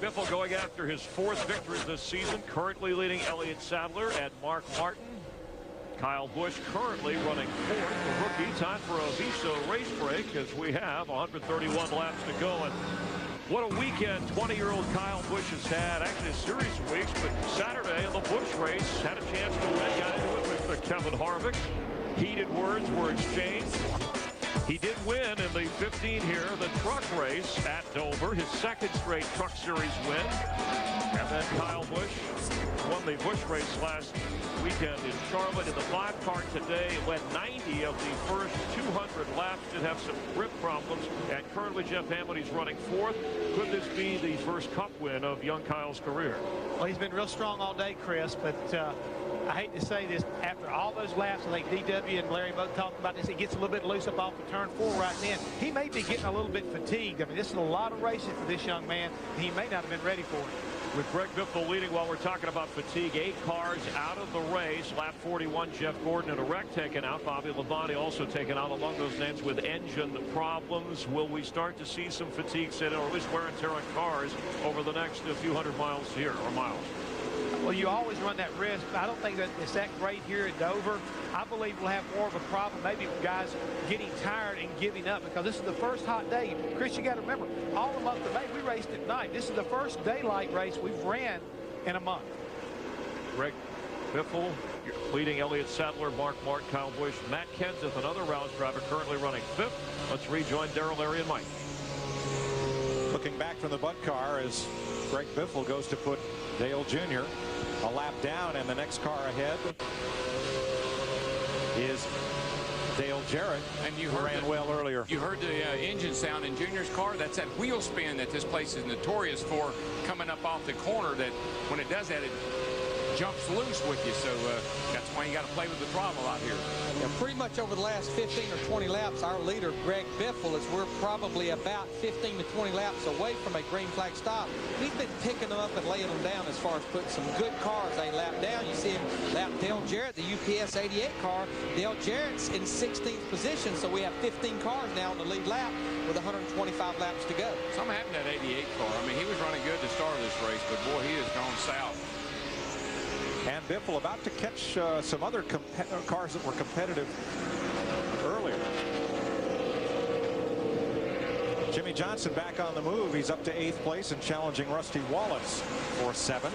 Biffle going after his 4th victory this season, currently leading Elliott Sadler and Mark Martin. Kyle Busch currently running 4th, the rookie. Time for a Viso race break as we have 131 laps to go. And what a weekend 20-year-old Kyle Busch has had. Actually a series of weeks, but Saturday in the Busch race had a chance to win. Got into it with Kevin Harvick. Heated words were exchanged. He did win in the 15 here, the truck race at Dover, his 2nd straight Truck Series win. And then Kyle Busch won the Busch race last weekend in Charlotte. In the 5-car today, led 90 of the first 200 laps. Did have some grip problems, and currently Jeff Hamilton's running 4th. Could this be the first Cup win of young Kyle's career? Well, he's been real strong all day, Chris, but I hate to say this, after all those laps, I think DW and Larry both talked about this, he gets a little bit loose up off the turn 4 right then. He may be getting a little bit fatigued. I mean, this is a lot of racing for this young man. He may not have been ready for it. With Greg Biffle leading while we're talking about fatigue, 8 cars out of the race. Lap 41, Jeff Gordon in a wreck taken out. Bobby Labonte also taken out among those names with engine problems. Will we start to see some fatigue set in, or at least wear and tear on cars over the next few hundred miles here, or miles? Well, you always run that risk. I don't think that it's that great here at Dover. I believe we'll have more of a problem, maybe with guys getting tired and giving up, because this is the first hot day. Chris, you got to remember, all the month of May, we raced at night. This is the first daylight race we've ran in a month. Greg Biffle leading Elliott Sadler, Mark Martin, Kyle Busch, Matt Kenseth, another Rouse driver, currently running 5th. Let's rejoin Darrell, Larry, and Mike. Looking back from the Bud car as Greg Biffle goes to put Dale Jr. a lap down, and the next car ahead is Dale Jarrett, and you ran well earlier. You heard the engine sound in Junior's car. That's that wheel spin that this place is notorious for, coming up off the corner, that when it does that, it jumps loose with you. So that's why you got to play with the throttle out here. Yeah, pretty much over the last 15 or 20 laps, our leader, Greg Biffle, is we're probably about 15 to 20 laps away from a green flag stop. He's been picking them up and laying them down as far as putting some good cars a lap down. You see him lap Dale Jarrett, the UPS 88 car. Dale Jarrett's in 16th position, so we have 15 cars now in the lead lap with 125 laps to go. Something happened to that 88 car. I mean, he was running good to start this race, but boy, he has gone south. And Biffle about to catch some other cars that were competitive earlier. Jimmy Johnson back on the move. He's up to 8th place and challenging Rusty Wallace for 7th.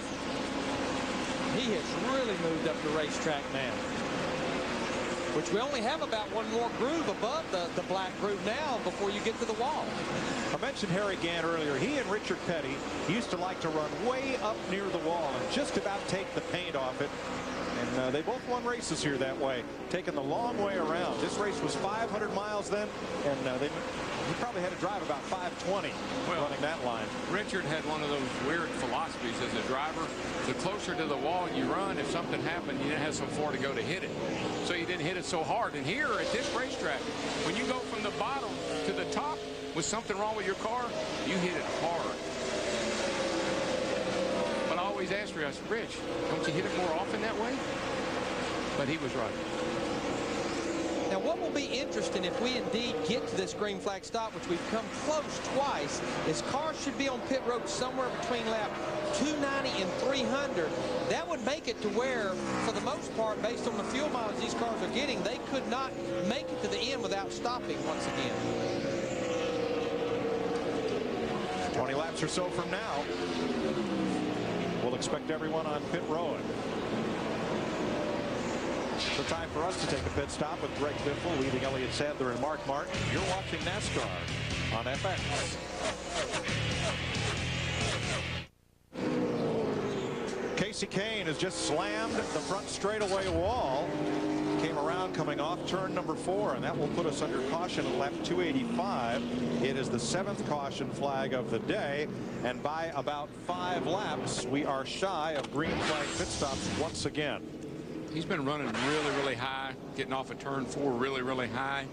He has really moved up the racetrack now, which we only have about one more groove above the black groove now before you get to the wall. I mentioned Harry Gant earlier. He and Richard Petty used to like to run way up near the wall and just about take the paint off it. And they both won races here that way, taking the long way around. This race was 500 miles then, and he probably had to drive about 520 running that line. Richard had one of those weird philosophies as a driver. The closer to the wall you run, if something happened, you didn't have so far to go to hit it. So you didn't hit it so hard. And here at this racetrack, when you go from the bottom to the top with something wrong with your car, you hit it hard. But I always asked her, I said, Rich, don't you hit it more often that way? But he was right. Now, what will be interesting if we indeed get to this green flag stop, which we've come close twice, is cars should be on pit road somewhere between lap 290 and 300. That would make it to where, for the most part, based on the fuel mileage these cars are getting, they could not make it to the end without stopping once again. 20 laps or so from now, we'll expect everyone on pit road. So time for us to take a pit stop with Greg Biffle leading Elliott Sadler and Mark Martin. You're watching NASCAR on FX. Casey Kane has just slammed the front straightaway wall. Came around coming off turn number 4, and that will put us under caution at lap 285. It is the 7th caution flag of the day, and by about 5 laps, we are shy of green flag pit stops once again. He's been running really, really high, getting off of turn 4 really, really high.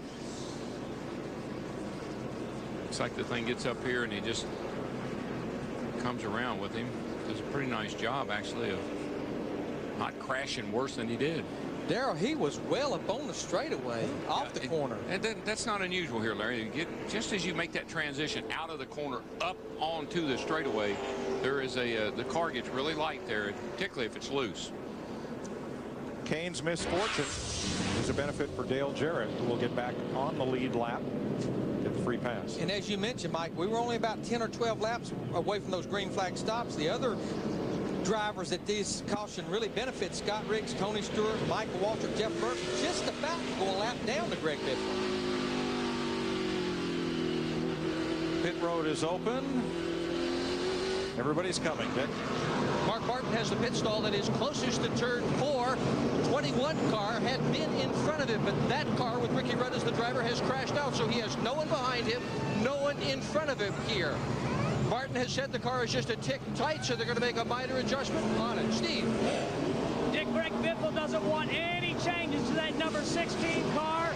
Looks like the thing gets up here and he just comes around with him. Does a pretty nice job, actually, of not crashing worse than he did. Darrell, he was well up on the straightaway, off the corner. That's not unusual here, Larry. Just as you make that transition out of the corner up onto the straightaway, there is the car gets really light there, particularly if it's loose. Kane's misfortune is a benefit for Dale Jarrett, who will get back on the lead lap. Get the free pass. And as you mentioned, Mike, we were only about 10 or 12 laps away from those green flag stops. The other drivers that this caution really benefits, Scott Riggs, Tony Stewart, Michael Waltrip, Jeff Burton, just about to go a lap down to Greg Biffle. Pit road is open. Everybody's coming, Dick. Mark Martin has the pit stall that is closest to turn 4. 21 car had been in front of him, but that car with Ricky Rudd as the driver has crashed out, so he has no one behind him, no one in front of him here. Martin has said the car is just a tick tight, so they're going to make a minor adjustment on it. Steve. Dick, Greg Biffle doesn't want any changes to that number 16 car.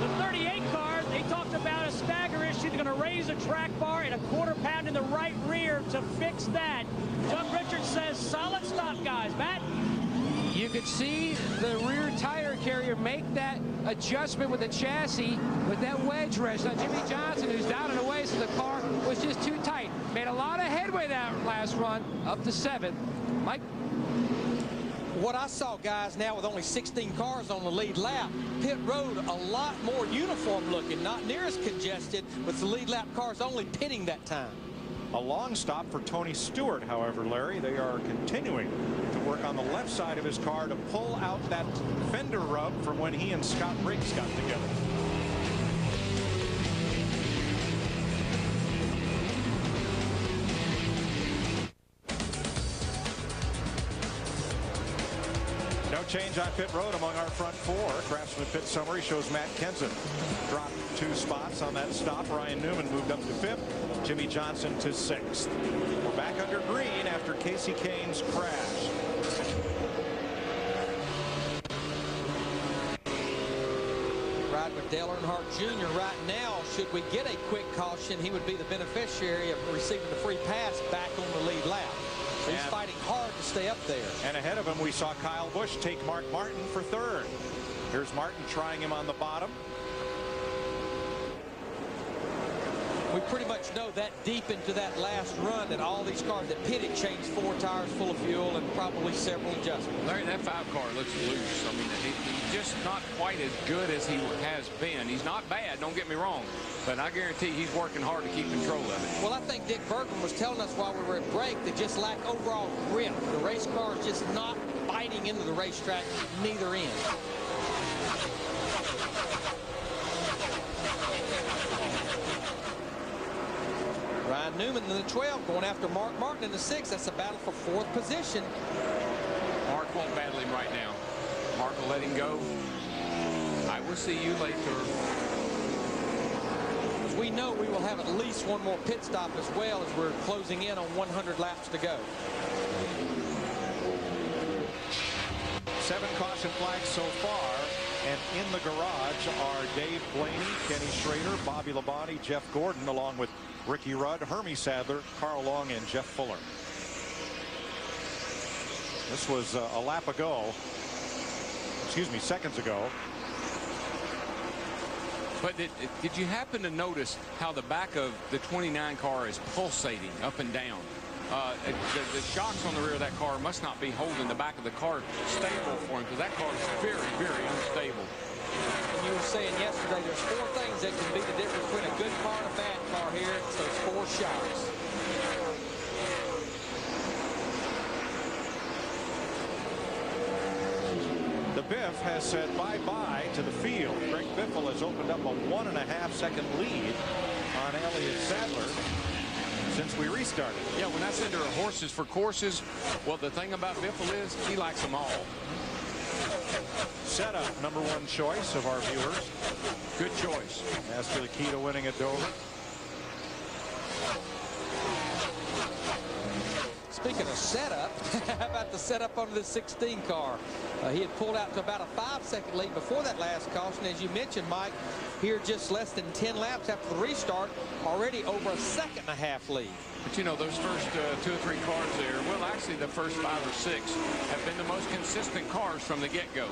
The 38 car, they talked about a stagger issue. They're going to raise a track bar and a quarter pound in the right rear to fix that. Doug Richards says solid stop, guys. Matt? You could see the rear tire carrier make that adjustment with the chassis with that wedge rest. Now Jimmy Johnson, who's down and away, so the car was just too tight. Made a lot of headway that last run, up to 7th. Mike? What I saw, guys, now with only 16 cars on the lead lap, pit road a lot more uniform looking, not near as congested, with the lead lap cars only pitting that time. A long stop for Tony Stewart, however, Larry. They are continuing to work on the left side of his car to pull out that fender rub from when he and Scott Riggs got together. No change on pit road among our front 4. Craftsman pit summary shows Matt Kenseth dropped 2 spots on that stop. Ryan Newman moved up to 5th. Jimmy Johnson to 6th. We're back under green after Casey Kane's crash. Riding with Dale Earnhardt Jr. right now. Should we get a quick caution, he would be the beneficiary of receiving the free pass back on the lead lap. So he's fighting hard to stay up there. And ahead of him, we saw Kyle Busch take Mark Martin for 3rd. Here's Martin trying him on the bottom. We pretty much know that deep into that last run that all these cars that pitted changed 4 tires full of fuel and probably several adjustments. Larry, that 5 car looks loose. I mean, he's just not quite as good as he has been. He's not bad, don't get me wrong, but I guarantee he's working hard to keep control of it. Well, I think Dick Bergman was telling us while we were at break they just lack overall grip. The race car is just not biting into the racetrack, neither end. Ryan Newman in the 12 going after Mark Martin in the 6. That's a battle for 4th position. Mark won't battle him right now. Mark will let him go. I will see you later. We know we will have at least one more pit stop as well as we're closing in on 100 laps to go. 7 caution flags so far. And in the garage are Dave Blaney, Kenny Schrader, Bobby Labonte, Jeff Gordon, along with Ricky Rudd, Hermie Sadler, Carl Long, and Jeff Fuller. This was a lap ago. Excuse me, seconds ago. But did you happen to notice how the back of the 29 car is pulsating up and down? The shocks on the rear of that car must not be holding the back of the car stable for him, because that car is very, very unstable. And you were saying yesterday there's 4 things that can be the difference between a good car and a bad car here. It's those 4 shocks. The Biff has said bye-bye to the field. Greg Biffle has opened up a 1.5-second lead on Elliott Sadler since we restarted. Yeah, when I said there are horses for courses, well, the thing about Biffle is he likes them all. Setup, #1 choice of our viewers. Good choice. As to the key to winning at Dover. speaking of setup, how about the setup on the 16 car? He had pulled out to about a 5-second lead before that last caution. As you mentioned, Mike, here just less than 10 laps after the restart, already over a 1.5-second lead. But, you know, those first 2 or 3 cars there, well, actually the first 5 or 6 have been the most consistent cars from the get-go.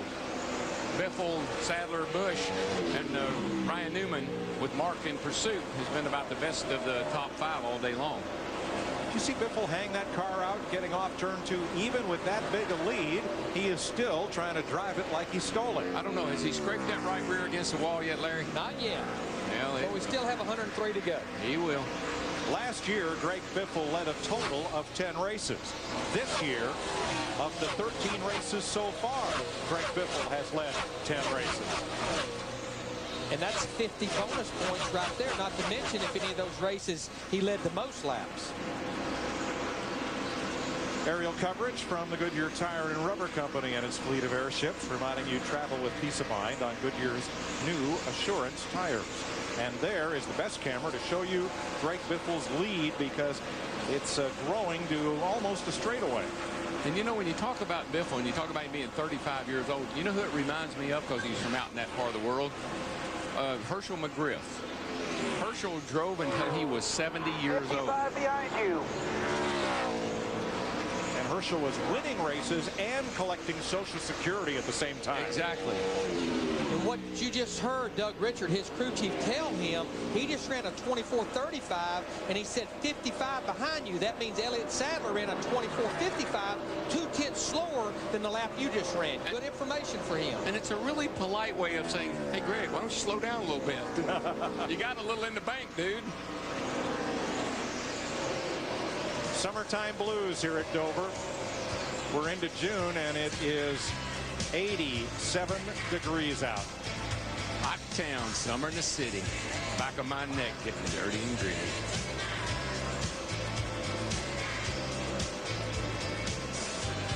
Biffle, Sadler, Busch, and Ryan Newman with Mark in pursuit has been about the best of the top 5 all day long. You see Biffle hang that car out, getting off turn 2. Even with that big a lead, he is still trying to drive it like he stole it. I don't know. Has he scraped that right rear against the wall yet, Larry? Not yet. Well, but we still have 103 to go. He will. Last year, Greg Biffle led a total of 10 races. This year, of the 13 races so far, Greg Biffle has led 10 races. And that's 50 bonus points right there, not to mention if any of those races he led the most laps. Aerial coverage from the Goodyear Tire and Rubber Company and its fleet of airships, reminding you travel with peace of mind on Goodyear's new Assurance tires. And there is the best camera to show you Greg Biffle's lead, because it's growing to almost a straightaway. And you know, when you talk about Biffle and you talk about him being 35 years old, you know who it reminds me of, because he's from out in that part of the world? Herschel McGriff. Herschel drove until he was 70 years old. Behind you. And Herschel was winning races and collecting Social Security at the same time. Exactly. And what you just heard Doug Richard, his crew chief, tell him, he just ran a 24.35, and he said 55 behind you. That means Elliott Sadler ran a 24.55, 2/10 slower than the lap you just ran. Good information for him. And it's a really polite way of saying, hey, Greg, why don't you slow down a little bit? You got a little in the bank, dude. Summertime blues here at Dover. We're into June, and it is 87 degrees out. Hot town, summer in the city. Back of my neck getting dirty and gritty.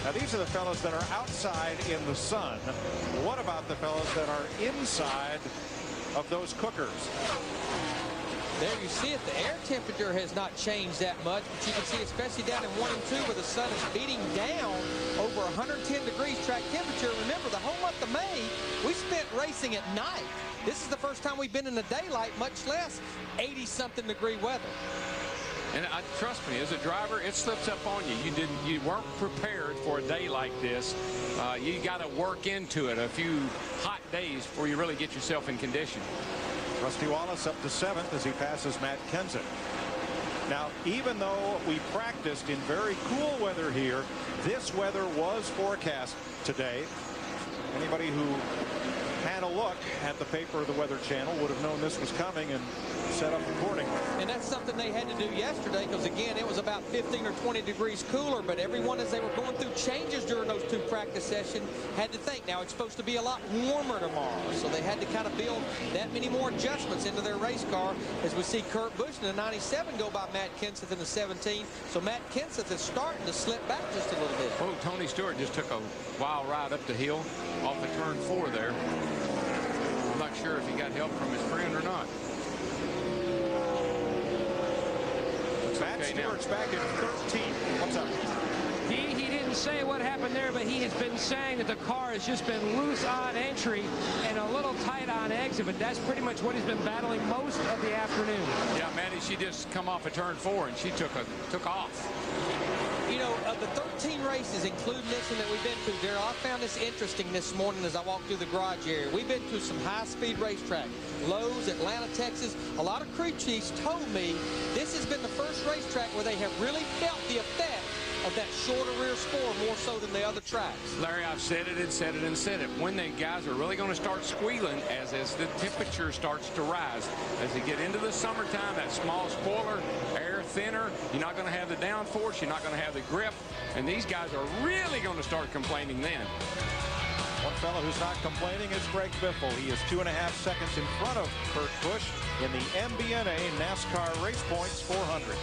Now, these are the fellows that are outside in the sun. What about the fellows that are inside of those cookers? There you see it. The air temperature has not changed that much, but you can see, especially down in 1 and 2, where the sun is beating down over 110 degrees track temperature. Remember, the whole month of May, we spent racing at night. This is the first time we've been in the daylight, much less 80-something degree weather. And trust me, as a driver, it slips up on you. You weren't prepared for a day like this. You got to work into it a few hot days before you really get yourself in condition. Rusty Wallace up to 7th as he passes Matt Kenseth. Now, even though we practiced in very cool weather here, this weather was forecast today. Anybody who had a look at the paper or the Weather Channel would have known this was coming and set up accordingly. And that's something they had to do yesterday, because again, it was about 15 or 20 degrees cooler, but everyone, as they were going through changes during those 2 practice sessions, had to think, now it's supposed to be a lot warmer tomorrow, so they had to kind of build that many more adjustments into their race car, as we see Kurt Busch in the 97 go by Matt Kenseth in the 17. So Matt Kenseth is starting to slip back just a little bit. Oh, Tony Stewart just took a wild ride up the hill off of turn 4 there. I'm not sure if he got help from his friend or not. Matt Stewart's back at 13. What's up? He didn't say what happened there, but he has been saying that the car has just been loose on entry and a little tight on exit, but that's pretty much what he's been battling most of the afternoon. Yeah, Maddie, she just come off of turn 4 and she took off. You know, of the 13 races, including this one that we've been to, Darrell, I found this interesting this morning as I walked through the garage area. We've been to some high-speed racetrack, Lowe's, Atlanta, Texas. A lot of crew chiefs told me this has been the first racetrack where they have really felt the effect of that shorter rear spore more so than the other tracks. Larry, I've said it and said it and said it. When the guys are really going to start squealing as the temperature starts to rise. As they get into the summertime, that small spoiler, air thinner, you're not going to have the downforce, you're not going to have the grip, and these guys are really going to start complaining then. One fellow who's not complaining is Greg Biffle. He is 2.5 seconds in front of Kurt Busch in the MBNA NASCAR Race Points 400.